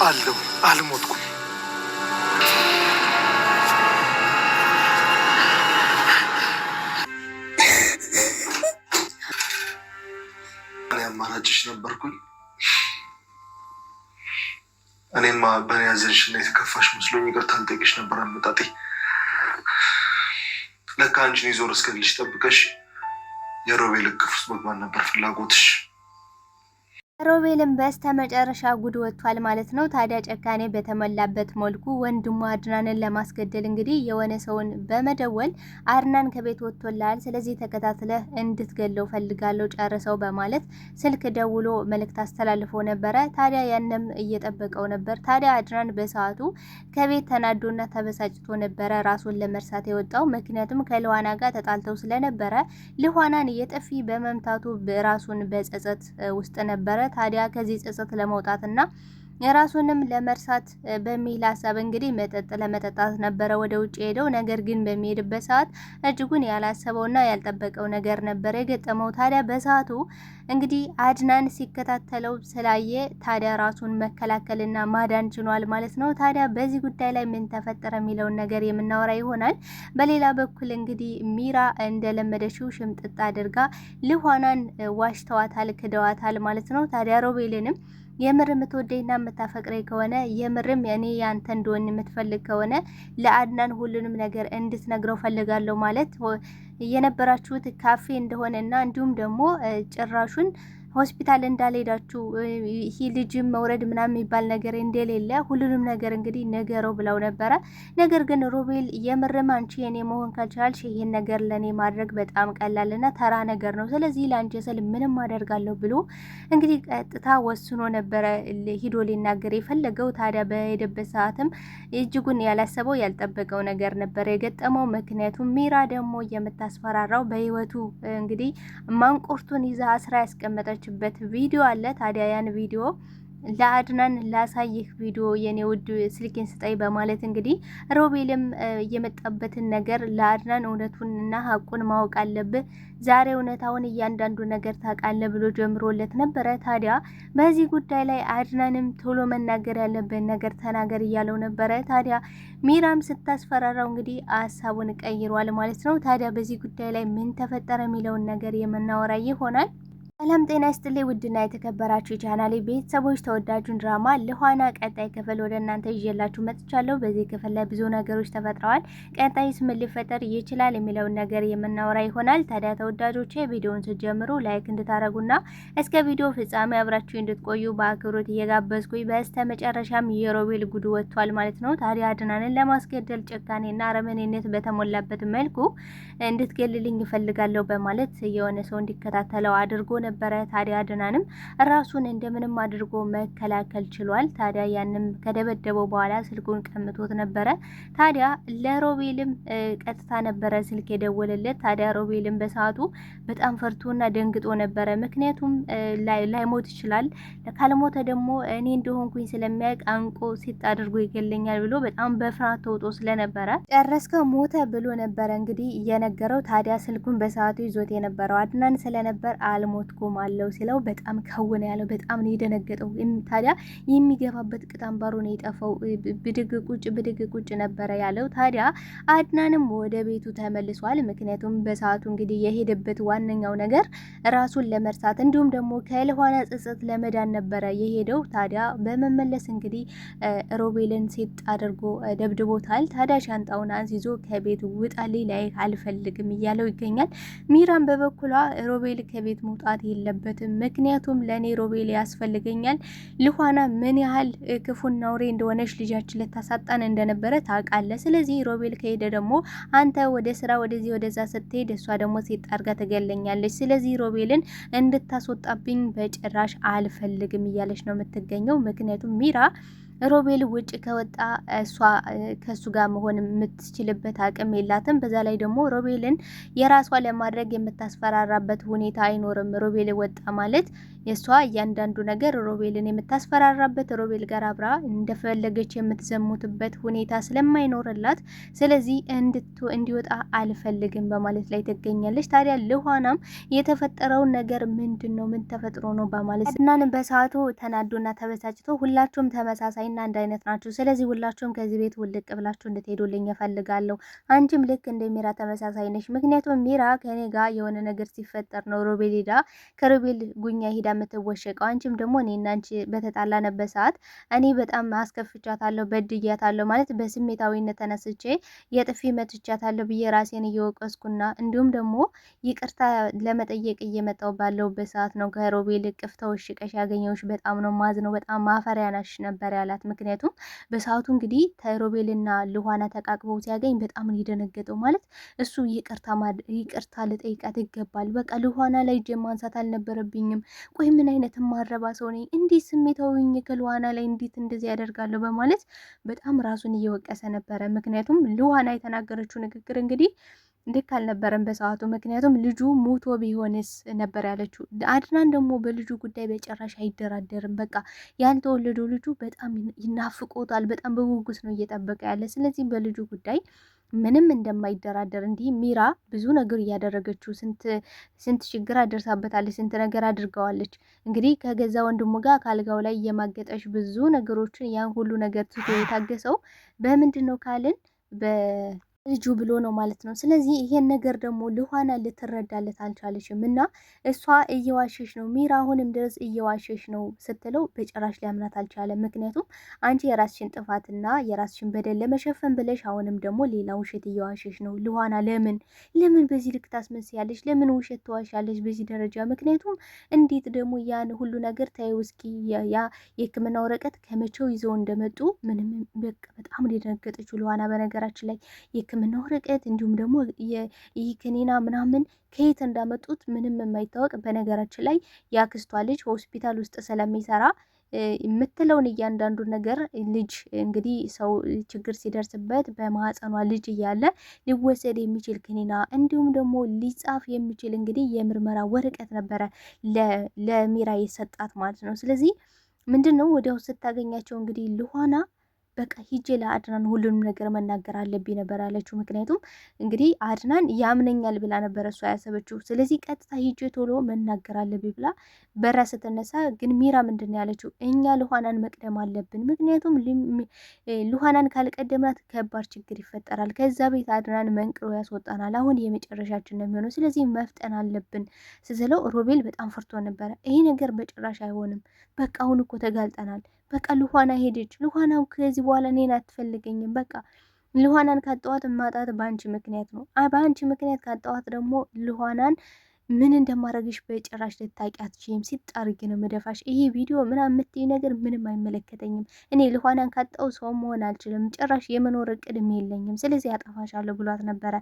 አለው አልሞትኩም። እኔ አማራጭሽ ነበርኩኝ። እኔማ በእኔ ያዘንሽና የተከፋሽ መስሎኝ ይቅርታ ልጠይቅሽ ነበር አመጣጤ። ለካ አንቺን ይዞር እስከልሽ ጠብቀሽ የሮቤል እቅፍ ውስጥ መግባት ነበር ፍላጎትሽ። ሮቤልም በስተመጨረሻ ጉድ ወጥቷል ማለት ነው። ታዲያ ጨካኔ በተሞላበት መልኩ ወንድሙ አድናንን ለማስገደል እንግዲህ የሆነ ሰውን በመደወል አድናን ከቤት ወጥቶላል፣ ስለዚህ ተከታትለህ እንድትገለው ፈልጋለሁ ጨርሰው በማለት ስልክ ደውሎ መልእክት አስተላልፎ ነበረ። ታዲያ ያንም እየጠበቀው ነበር። ታዲያ አድናን በሰዓቱ ከቤት ተናዶና ተበሳጭቶ ነበረ ራሱን ለመርሳት የወጣው። ምክንያቱም ከልዋና ጋር ተጣልተው ስለነበረ ልዋናን የጥፊ በመምታቱ ራሱን በጸጸት ውስጥ ነበረ። ታዲያ ከዚህ ጸጸት ለመውጣትና የራሱንም ለመርሳት በሚል ሀሳብ እንግዲህ መጠጥ ለመጠጣት ነበረ ወደ ውጭ ሄደው። ነገር ግን በሚሄድበት ሰዓት እጅጉን ያላሰበውና ያልጠበቀው ነገር ነበር የገጠመው። ታዲያ በሰዓቱ እንግዲህ አድናን ሲከታተለው ስላየ ታዲያ ራሱን መከላከልና ማዳን ችሏል ማለት ነው። ታዲያ በዚህ ጉዳይ ላይ ምን ተፈጠረ የሚለውን ነገር የምናወራ ይሆናል። በሌላ በኩል እንግዲህ ሚራ እንደለመደችው ሽምጥጥ አድርጋ ልዋናን ዋሽተዋታል፣ ክደዋታል ማለት ነው። ታዲያ ሮቤልንም የምር የምትወደኝና የምታፈቅረኝ ከሆነ የምርም እኔ ያንተ እንደሆን የምትፈልግ ከሆነ ለአድናን ሁሉንም ነገር እንድትነግረው ፈልጋለሁ ማለት የነበራችሁት ካፌ እንደሆነና እንዲሁም ደግሞ ጭራሹን ሆስፒታል እንዳልሄዳችሁ ይሄ ልጅም መውረድ ምናምን የሚባል ነገር እንደሌለ ሁሉንም ነገር እንግዲህ ነገረው ብለው ነበረ። ነገር ግን ሮቤል የምርም አንቺ የኔ መሆን ካልቻልሽ ይሄን ነገር ለኔ ማድረግ በጣም ቀላልና ተራ ነገር ነው፣ ስለዚህ ለአንቺ ስል ምንም አደርጋለሁ ብሎ እንግዲህ ቀጥታ ወስኖ ነበረ ሂዶ ሊናገር የፈለገው። ታዲያ በሄደበት ሰዓትም እጅጉን ያላሰበው ያልጠበቀው ነገር ነበር የገጠመው። ምክንያቱም ሚራ ደግሞ የምታስፈራራው በህይወቱ እንግዲህ ማንቁርቱን ይዛ አስራ ያስቀመጠች በት ቪዲዮ አለ። ታዲያ ያን ቪዲዮ ለአድናን ላሳይህ ቪዲዮ የኔ ውድ ስልኬን ስጠይ በማለት እንግዲህ ሮቤልም የመጣበትን ነገር ለአድናን እውነቱንና ሀቁን ማወቅ አለብህ፣ ዛሬ እውነታውን እያንዳንዱ ነገር ታውቃለህ ብሎ ጀምሮለት ነበረ። ታዲያ በዚህ ጉዳይ ላይ አድናንም ቶሎ መናገር ያለበት ነገር ተናገር እያለው ነበረ። ታዲያ ሚራም ስታስፈራራው እንግዲህ ሀሳቡን ቀይሯል ማለት ነው። ታዲያ በዚህ ጉዳይ ላይ ምን ተፈጠረ የሚለውን ነገር የምናወራ ይሆናል። ሰላም ጤና ይስጥልኝ ውድና የተከበራችሁ ቻናሌ ቤተሰቦች፣ ተወዳጁን ድራማ ልዋና ቀጣይ ክፍል ወደ እናንተ ይዤላችሁ መጥቻለሁ። በዚህ ክፍል ላይ ብዙ ነገሮች ተፈጥረዋል። ቀጣይስ ምን ሊፈጠር ይችላል የሚለውን ነገር የምናወራ ይሆናል። ታዲያ ተወዳጆቼ ቪዲዮውን ስትጀምሩ ላይክ እንድታረጉና እስከ ቪዲዮ ፍጻሜ አብራችሁ እንድትቆዩ በአክብሮት እየጋበዝኩኝ በስተ መጨረሻም የሮቤል ጉድ ወጥቷል ማለት ነው። ታዲያ አድናንን ለማስገደል ጭካኔና አረመኔነት በተሞላበት መልኩ እንድትገልልኝ ይፈልጋለሁ በማለት የሆነ ሰው እንዲከታተለው አድርጎ ነበረ። ታዲያ አድናንም ራሱን እንደምንም አድርጎ መከላከል ችሏል። ታዲያ ያንም ከደበደበው በኋላ ስልኩን ቀምቶት ነበረ። ታዲያ ለሮቤልም ቀጥታ ነበረ ስልክ የደወለለት። ታዲያ ሮቤልም በሰዓቱ በጣም ፈርቶና ደንግጦ ነበረ። ምክንያቱም ላይሞት ይችላል፣ ካልሞተ ደግሞ እኔ እንደሆንኩኝ ስለሚያውቅ አንቆ ሲጥ አድርጎ ይገለኛል ብሎ በጣም በፍርሃት ተውጦ ስለነበረ ጨረስከው ሞተ ብሎ ነበረ እንግዲህ እየነገረው። ታዲያ ስልኩን በሰዓቱ ይዞት የነበረው አድናን ስለነበር አልሞት አለው ሲለው በጣም ከወነ ያለው በጣም ነው የደነገጠው። ታዲያ የሚገባበት ቅጣምባሩ ነው የጠፋው። ብድግ ቁጭ ነበረ ያለው። ታዲያ አድናንም ወደ ቤቱ ተመልሷል። ምክንያቱም በሰዓቱ እንግዲህ የሄደበት ዋነኛው ነገር ራሱን ለመርሳት እንዲሁም ደግሞ ከልዋና ጸጸት ለመዳን ነበረ የሄደው። ታዲያ በመመለስ እንግዲህ ሮቤልን ሴት አድርጎ ደብድቦታል። ታዲያ ሻንጣውን አንስይዞ ከቤት ውጣልኝ ላይ አልፈልግም እያለው ይገኛል። ሚራን በበኩሏ ሮቤል ከቤት መውጣት የለበትም፣ ምክንያቱም ለኔ ሮቤል ያስፈልገኛል። ልዋና ምን ያህል ክፉና አውሬ እንደሆነች ልጃችን ልታሳጣን እንደነበረ ታውቃለህ። ስለዚህ ሮቤል ከሄደ ደግሞ አንተ ወደ ስራ ወደዚህ ወደዛ ስትሄድ እሷ ደግሞ ሴት አድርጋ ትገለኛለች። ስለዚህ ሮቤልን እንድታስወጣብኝ በጭራሽ አልፈልግም እያለች ነው የምትገኘው። ምክንያቱም ሚራ ሮቤል ውጭ ከወጣ እሷ ከሱ ጋር መሆን የምትችልበት አቅም የላትም። በዛ ላይ ደግሞ ሮቤልን የራሷ ለማድረግ የምታስፈራራበት ሁኔታ አይኖርም። ሮቤል ወጣ ማለት የሷ እያንዳንዱ ነገር ሮቤልን የምታስፈራራበት ሮቤል ጋር አብራ እንደፈለገች የምትዘሙትበት ሁኔታ ስለማይኖርላት ስለዚህ እንዲወጣ አልፈልግም በማለት ላይ ትገኛለች። ታዲያ ልዋናም የተፈጠረውን ነገር ምንድነው ምን ተፈጥሮ ነው በማለት አድናን በሰዓቱ ተናዶና ተበሳጭቶ ሁላችሁም ተመሳሳይ ተመሳሳይና አንድ አይነት ናችሁ። ስለዚህ ሁላችሁም ከዚህ ቤት ውልቅ ብላችሁ እንድትሄዱልኝ እፈልጋለሁ። አንቺም ልክ እንደ ሚራ ተመሳሳይ ነሽ። ምክንያቱም ሚራ ከኔ ጋር የሆነ ነገር ሲፈጠር ነው ሮቤል ሄዳ ከሮቤል ጉኛ ሄዳ የምትወሸቀው። አንቺም ደግሞ እኔና አንቺ በተጣላንበት ሰዓት እኔ በጣም አስከፍቻታለሁ፣ በድያታለሁ ማለት በስሜታዊነት ተነስቼ የጥፊ መትቻታለሁ ብዬ ራሴን እየወቀስኩና እንዲሁም ደግሞ ይቅርታ ለመጠየቅ እየመጣው ባለውበት ሰዓት ነው ከሮቤል እቅፍ ተወሽቀሽ ያገኘውሽ። በጣም ነው ማዝነው፣ በጣም ማፈሪያ ናሽ ነበር ያላት። ምክንያቱም በሰዓቱ እንግዲህ ሮቤልና ልኋና ተቃቅበው ሲያገኝ በጣም ነው የደነገጠው። ማለት እሱ ይቅርታ ልጠይቃት ይገባል። በቃ ልኋና ላይ እጄ ማንሳት አልነበረብኝም። ቆይ ምን አይነት ማረባ ሰው ነኝ? እንዴት ስሜታዊኝ ከልኋና ላይ እንዴት እንደዚህ ያደርጋለሁ? በማለት በጣም ራሱን እየወቀሰ ነበረ። ምክንያቱም ልኋና የተናገረችው ንግግር እንግዲህ ልክ አልነበረም በሰዓቱ። ምክንያቱም ልጁ ሙቶ ቢሆንስ ነበር ያለችው። አድናን ደግሞ በልጁ ጉዳይ በጭራሽ አይደራደርም። በቃ ያልተወለደው ልጁ በጣም ይናፍቆታል። በጣም በጉጉት ነው እየጠበቀ ያለ። ስለዚህ በልጁ ጉዳይ ምንም እንደማይደራደር እንዲህ ሚራ ብዙ ነገር እያደረገችው ስንት ችግር አደርሳበታለች፣ ስንት ነገር አድርገዋለች። እንግዲህ ከገዛ ወንድሙ ጋር ካልጋው ላይ እየማገጠች ብዙ ነገሮችን ያን ሁሉ ነገር ትቶ የታገሰው በምንድን ነው ካልን ልጁ ብሎ ነው ማለት ነው። ስለዚህ ይሄን ነገር ደግሞ ልኋና ልትረዳለት አልቻለችም እና እሷ እየዋሸሽ ነው ሚራ አሁንም ድረስ እየዋሸሽ ነው ስትለው በጭራሽ ሊያምናት አልቻለም። ምክንያቱም አንቺ የራስሽን ጥፋትና የራስሽን በደል ለመሸፈን ብለሽ አሁንም ደግሞ ሌላ ውሸት እየዋሸሽ ነው ልኋና። ለምን በዚህ ልክ ታስመስያለሽ? ለምን ውሸት ተዋሻለሽ በዚህ ደረጃ? ምክንያቱም እንዴት ደግሞ ያን ሁሉ ነገር ታዩ እስኪ ያ የሕክምና ወረቀት ከመቼው ይዘው እንደመጡ ምንም በቃ በጣም ሊደነገጠችው ልኋና። በነገራችን ላይ የሕክምና ወረቀት እንዲሁም ደግሞ ይህ ክኒና ምናምን ከየት እንዳመጡት ምንም የማይታወቅ። በነገራችን ላይ ያክስቷ ልጅ ሆስፒታል ውስጥ ስለሚሰራ የምትለውን እያንዳንዱ ነገር ልጅ እንግዲህ ሰው ችግር ሲደርስበት በማህፀኗ ልጅ እያለ ሊወሰድ የሚችል ክኒና እንዲሁም ደግሞ ሊጻፍ የሚችል እንግዲህ የምርመራ ወረቀት ነበረ ለሚራ የሰጣት ማለት ነው። ስለዚህ ምንድን ነው ወዲያው ስታገኛቸው እንግዲህ ልኋና በቃ ሂጄ ለአድናን ሁሉንም ነገር መናገር አለብኝ ነበር ያለችው። ምክንያቱም እንግዲህ አድናን ያምነኛል ብላ ነበረ እሷ ያሰበችው። ስለዚህ ቀጥታ ሂጄ ቶሎ መናገር አለብኝ ብላ በራ ስትነሳ፣ ግን ሚራ ምንድን ነው ያለችው? እኛ ልኋናን መቅደም አለብን። ምክንያቱም ልኋናን ካልቀደምናት ከባድ ችግር ይፈጠራል። ከዛ ቤት አድናን መንቅሮ ያስወጣናል። አሁን የመጨረሻችን ነው የሚሆነው። ስለዚህ መፍጠን አለብን ስትለው ሮቤል በጣም ፈርቶ ነበረ። ይሄ ነገር በጭራሽ አይሆንም። በቃ አሁን እኮ ተጋልጠናል። በቃ ልኋና ሄደች። ልኋና ከዚህ በኋላ እኔን አትፈልገኝም። በቃ ልኋናን ካጣዋት ማጣት በአንቺ ምክንያት ነው። በአንቺ ምክንያት ካጣዋት ደግሞ ልኋናን ምን እንደማረግሽ በጭራሽ ልታውቂ አትችይም። ሲጣርግ ነው መደፋሽ። ይሄ ቪዲዮ ምናምን የምትይ ነገር ምንም አይመለከተኝም። እኔ ልኋናን ካጣው ሰው መሆን አልችልም። ጭራሽ የመኖር እቅድም የለኝም። ስለዚህ አጠፋሻለሁ ብሏት ነበረ።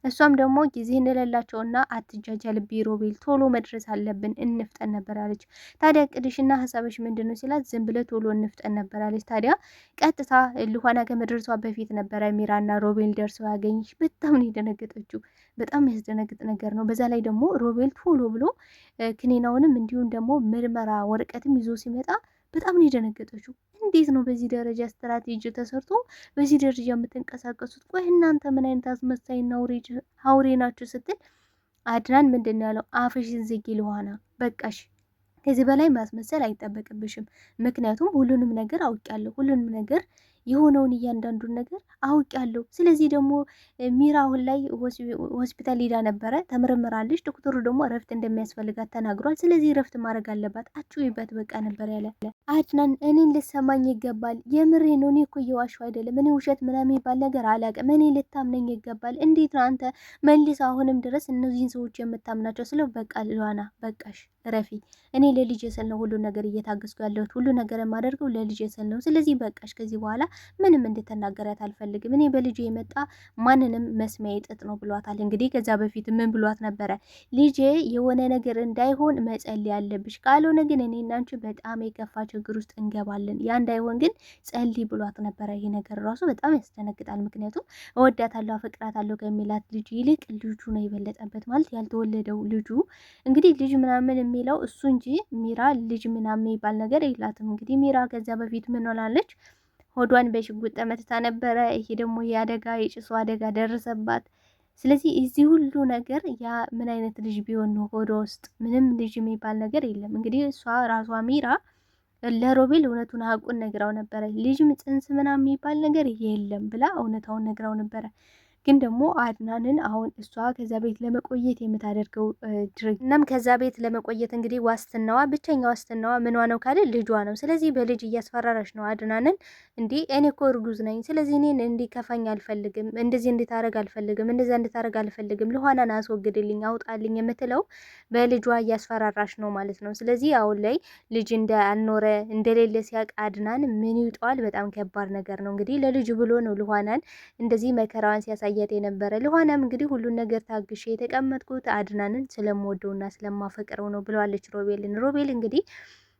እሷም ደግሞ ጊዜ እንደሌላቸውና አትጃጃልብኝ ሮቤል፣ ቶሎ መድረስ አለብን እንፍጠን ነበር ያለች። ታዲያ እቅድሽና ሀሳብሽ ምንድን ነው ሲላት፣ ዝም ብለ ቶሎ እንፍጠን ነበር ያለች። ታዲያ ቀጥታ ልኋና ከመድረሷ በፊት ነበረ ሚራና ሮቤል ደርሰው ያገኝሽ። በጣም ነው የደነገጠችው። በጣም ያስደነግጥ ነገር ነው። በዛ ላይ ደግሞ ሮቤል ቶሎ ብሎ ክኒናውንም እንዲሁም ደግሞ ምርመራ ወረቀትም ይዞ ሲመጣ በጣም ነው የደነገጠችው። እንዴት ነው በዚህ ደረጃ ስትራቴጂ ተሰርቶ በዚህ ደረጃ የምትንቀሳቀሱት? ቆይ እናንተ ምን አይነት አስመሳይና አውሬ ናችሁ? ስትል አድናን ምንድን ነው ያለው? አፍሽን ዝጊ ልኋና፣ በቃሽ። ከዚህ በላይ ማስመሰል አይጠበቅብሽም። ምክንያቱም ሁሉንም ነገር አውቄያለሁ። ሁሉንም ነገር የሆነውን እያንዳንዱን ነገር አውቄያለሁ። ስለዚህ ደግሞ ሚራ አሁን ላይ ሆስፒታል ሄዳ ነበረ፣ ተመረምራለች። ዶክተሩ ደግሞ እረፍት እንደሚያስፈልጋት ተናግሯል። ስለዚህ እረፍት ማድረግ አለባት። አጭውበት በቃ ነበር ያለ አድናን። እኔን ልሰማኝ ይገባል። የምሬ ነው። እኔ እኮ እየዋሸሁ አይደለም። እኔ ውሸት ምናምን የሚባል ነገር አላውቅም። እኔ ልታምነኝ ይገባል። እንዴት ነው አንተ መልስ አሁንም ድረስ እነዚህን ሰዎች የምታምናቸው? ስለው በቃ ልዋና በቃሽ፣ እረፊ። እኔ ለልጄ ስል ነው ሁሉ ነገር እየታገስኩ ያለሁት። ሁሉ ነገር የማደርገው ለልጄ ስል ነው። ስለዚህ በቃሽ፣ ከዚህ በኋላ ምንም እንድትናገራት አልፈልግም። እኔ በልጄ የመጣ ማንንም መስሚያ ጥጥ ነው ብሏታል። እንግዲህ ከዛ በፊት ምን ብሏት ነበረ? ልጄ የሆነ ነገር እንዳይሆን መጸለይ ያለብሽ፣ ካልሆነ ግን እኔ እና አንቺ በጣም የከፋ ችግር ውስጥ እንገባለን። ያ እንዳይሆን ግን ጸልይ ብሏት ነበረ። ይሄ ነገር ራሱ በጣም ያስደነግጣል። ምክንያቱም እወዳታለሁ፣ አፈቅራታለሁ ከሚላት ልጅ ይልቅ ልጁ ነው የበለጠበት። ማለት ያልተወለደው ልጁ እንግዲህ ልጅ ምናምን የሚለው እሱ እንጂ ሚራ ልጅ ምናምን የሚባል ነገር የላትም። እንግዲህ ሚራ ከዚያ በፊት ምን ሆናለች? ሆዷን በሽጉጥ ተመትታ ነበረ። ይሄ ደግሞ የአደጋ የጭሱ አደጋ ደረሰባት። ስለዚህ እዚህ ሁሉ ነገር ያ ምን አይነት ልጅ ቢሆን ነው ሆዷ ውስጥ? ምንም ልጅ የሚባል ነገር የለም። እንግዲህ እሷ ራሷ ሚራ ለሮቤል እውነቱን ሀቁን ነግራው ነበረ። ልጅም ጽንስ ምናምን የሚባል ነገር የለም ብላ እውነታውን ነግራው ነበረ። ግን ደግሞ አድናንን አሁን እሷ ከዛ ቤት ለመቆየት የምታደርገው ድርጊት እናም ከዛ ቤት ለመቆየት እንግዲህ ዋስትናዋ ብቸኛ ዋስትናዋ ምኗ ነው ካለ ልጇ ነው። ስለዚህ በልጅ እያስፈራራች ነው አድናንን። እንዲህ እኔ እኮ እርጉዝ ነኝ፣ ስለዚህ እኔን እንዲከፋኝ አልፈልግም፣ እንደዚህ እንድታረግ አልፈልግም፣ እንደዛ እንድታረግ አልፈልግም፣ ልኋናን አስወግድልኝ፣ አውጣልኝ የምትለው በልጇ እያስፈራራች ነው ማለት ነው። ስለዚህ አሁን ላይ ልጅ እንዳልኖረ እንደሌለ ሲያቅ አድናን ምን ይውጠዋል? በጣም ከባድ ነገር ነው። እንግዲህ ለልጁ ብሎ ነው ልኋናን እንደዚህ መከራዋን ሲያሳያት የነበረ። ልኋናም እንግዲህ ሁሉን ነገር ታግሼ የተቀመጥኩት አድናንን ስለምወደውና ስለማፈቅረው ነው ብለዋለች ሮቤልን። ሮቤል እንግዲህ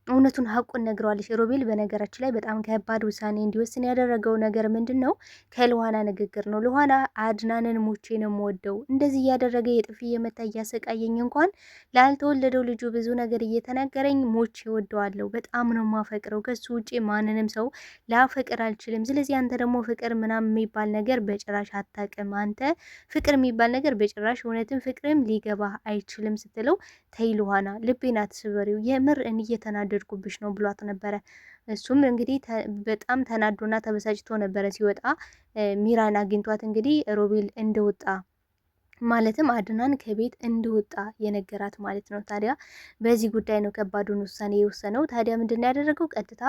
እውነቱን ሀቁን ነግረዋለች። ሮቤል በነገራችን ላይ በጣም ከባድ ውሳኔ እንዲወስን ያደረገው ነገር ምንድን ነው? ከልኋና ንግግር ነው። ልኋና አድናንን ሞቼ ነው የምወደው፣ እንደዚህ እያደረገ የጥፊ እየመታ እያሰቃየኝ እንኳን ላልተወለደው ልጁ ብዙ ነገር እየተናገረኝ ሞቼ ወደዋለሁ፣ በጣም ነው ማፈቅረው፣ ከሱ ውጭ ማንንም ሰው ላፈቅር አልችልም። ስለዚህ አንተ ደግሞ ፍቅር ምናምን የሚባል ነገር በጭራሽ አታውቅም፣ አንተ ፍቅር የሚባል ነገር በጭራሽ እውነትም ፍቅርም ሊገባ አይችልም ስትለው፣ ተይ ልኋና ልቤን አትስበሪው፣ የምር እየተናደድኩብሽ ነው ብሏት ነበረ። እሱም እንግዲህ በጣም ተናዶና ተበሳጭቶ ነበረ ሲወጣ ሚራን አግኝቷት እንግዲህ ሮቤል እንደወጣ ማለትም አድናን ከቤት እንደወጣ የነገራት ማለት ነው። ታዲያ በዚህ ጉዳይ ነው ከባዱን ውሳኔ የወሰነው። ታዲያ ምንድን ነው ያደረገው? ቀጥታ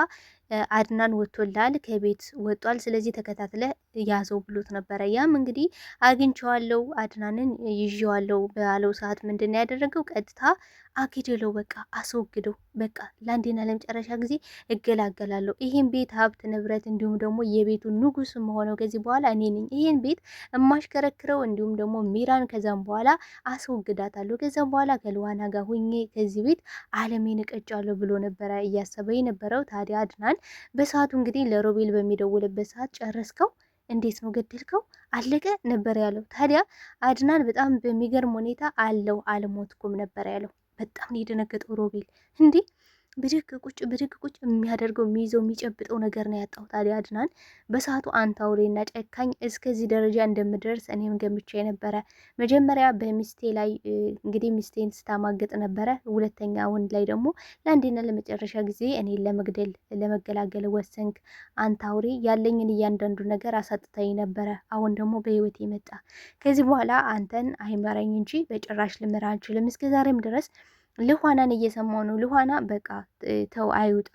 አድናን ወጥቶላል፣ ከቤት ወጧል፣ ስለዚህ ተከታትለ ያዘው ብሎት ነበረ። ያም እንግዲህ አግኝቼዋለሁ አድናንን ይዤዋለሁ ባለው ሰዓት ምንድን ነው ያደረገው? ቀጥታ አግደለው፣ በቃ አስወግደው፣ በቃ ለአንዴና ለመጨረሻ ጊዜ እገላገላለሁ። ይህን ቤት ሀብት ንብረት እንዲሁም ደግሞ የቤቱ ንጉስ መሆነው ከዚህ በኋላ እኔ ነኝ፣ ይህን ቤት እማሽከረክረው እንዲሁም ደግሞ ሚራን ከዛም በኋላ አስወግዳታለሁ፣ ከዛም በኋላ ከልዋና ጋር ሁኜ ከዚህ ቤት አለሜን እቀጫለሁ ብሎ ነበረ እያሰበ የነበረው። ታዲያ አድናን በሰዓቱ እንግዲህ ለሮቤል በሚደውልበት ሰዓት ጨረስከው? እንዴት ነው ገደልከው? አለቀ ነበር ያለው። ታዲያ አድናን በጣም በሚገርም ሁኔታ አለው አልሞትኩም ነበር ያለው። በጣም ነው የደነገጠው ሮቤል። እንዲህ ብድግ ቁጭ የሚያደርገው የሚይዘው የሚጨብጠው ነገር ነው ያጣው። ታዲያ አድናን በሰዓቱ አንተ አውሬና ጨካኝ እስከዚህ ደረጃ እንደምደርስ እኔም ገምቼ ነበረ። መጀመሪያ በሚስቴ ላይ እንግዲህ ሚስቴን ስታማግጥ ነበረ። ሁለተኛ ወንድ ላይ ደግሞ ለአንዴና ለመጨረሻ ጊዜ እኔን ለመገላገል ወሰንክ። አንተ አውሬ ያለኝን እያንዳንዱ ነገር አሳጥተኝ ነበረ። አሁን ደግሞ በህይወት መጣ። ከዚህ በኋላ አንተን አይመራኝ እንጂ በጭራሽ ልምራ አልችልም። እስከ ዛሬም ድረስ ልኋናን እየሰማው ነው። ልኋና በቃ ተው አይውጣ፣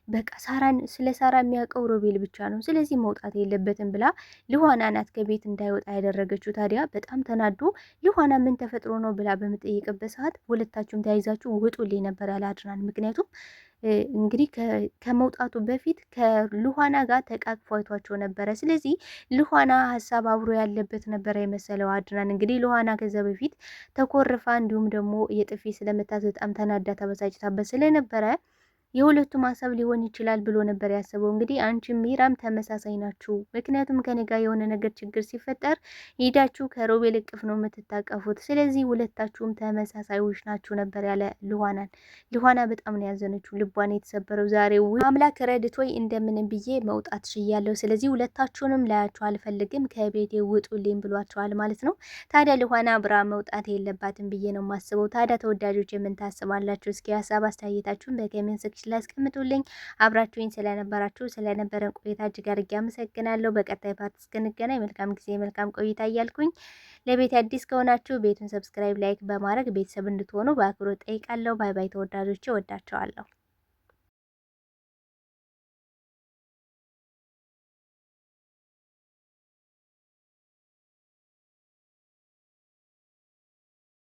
በቃ ሳራን ስለ ሳራ የሚያውቀው ሮቤል ብቻ ነው፣ ስለዚህ መውጣት የለበትም ብላ ልኋና ናት ከቤት እንዳይወጣ ያደረገችው። ታዲያ በጣም ተናዶ ልኋና ምን ተፈጥሮ ነው ብላ በምጠይቅበት ሰዓት ሁለታችሁም ተያይዛችሁ ውጡልኝ ነበር ያለ አድናን። ምክንያቱም እንግዲህ ከመውጣቱ በፊት ከልኋና ጋር ተቃቅፎ አይቷቸው ነበረ። ስለዚህ ልኋና ሀሳብ አብሮ ያለበት ነበረ የመሰለው አድናን። እንግዲህ ልኋና ከዛ በፊት ተኮርፋ እንዲሁም ደግሞ የጥፊ ስለመታት በጣም ተናዳ ተበሳጭታበት ስለነበረ የሁለቱም ሀሳብ ሊሆን ይችላል ብሎ ነበር ያሰበው። እንግዲህ አንቺም ሚራም ተመሳሳይ ናችሁ፣ ምክንያቱም ከኔ ጋር የሆነ ነገር ችግር ሲፈጠር ሄዳችሁ ከሮቤል እቅፍ ነው የምትታቀፉት፣ ስለዚህ ሁለታችሁም ተመሳሳዮች ናችሁ ነበር ያለ ልኋናን። ልኋና በጣም ነው ያዘነችው፣ ልቧን የተሰበረው። ዛሬ አምላክ ረድቶኝ እንደምንም ብዬ መውጣት ችያለሁ፣ ስለዚህ ሁለታችሁንም ላያችሁ አልፈልግም፣ ከቤቴ ውጡልኝ ብሏቸዋል ማለት ነው። ታዲያ ልኋና አብራ መውጣት የለባትም ብዬ ነው የማስበው። ታዲያ ተወዳጆች የምን ታስባላችሁ? እስኪ ሀሳብ አስተያየታችሁን በኮሜንት ሴክሽን ላይ አስቀምጡልኝ። አብራችሁኝ ስለነበረን ቆይታ እጅግ አድርጌ አመሰግናለሁ። በቀጣይ ፓርት እስክንገናኝ መልካም ጊዜ መልካም ቆይታ እያልኩኝ ለቤት አዲስ ከሆናችሁ ቤቱን ሰብስክራይብ፣ ላይክ በማድረግ ቤተሰብ እንድትሆኑ በአክብሮት ጠይቃለሁ። ባይ ባይ ተወዳጆቼ፣ ወዳቸዋለሁ።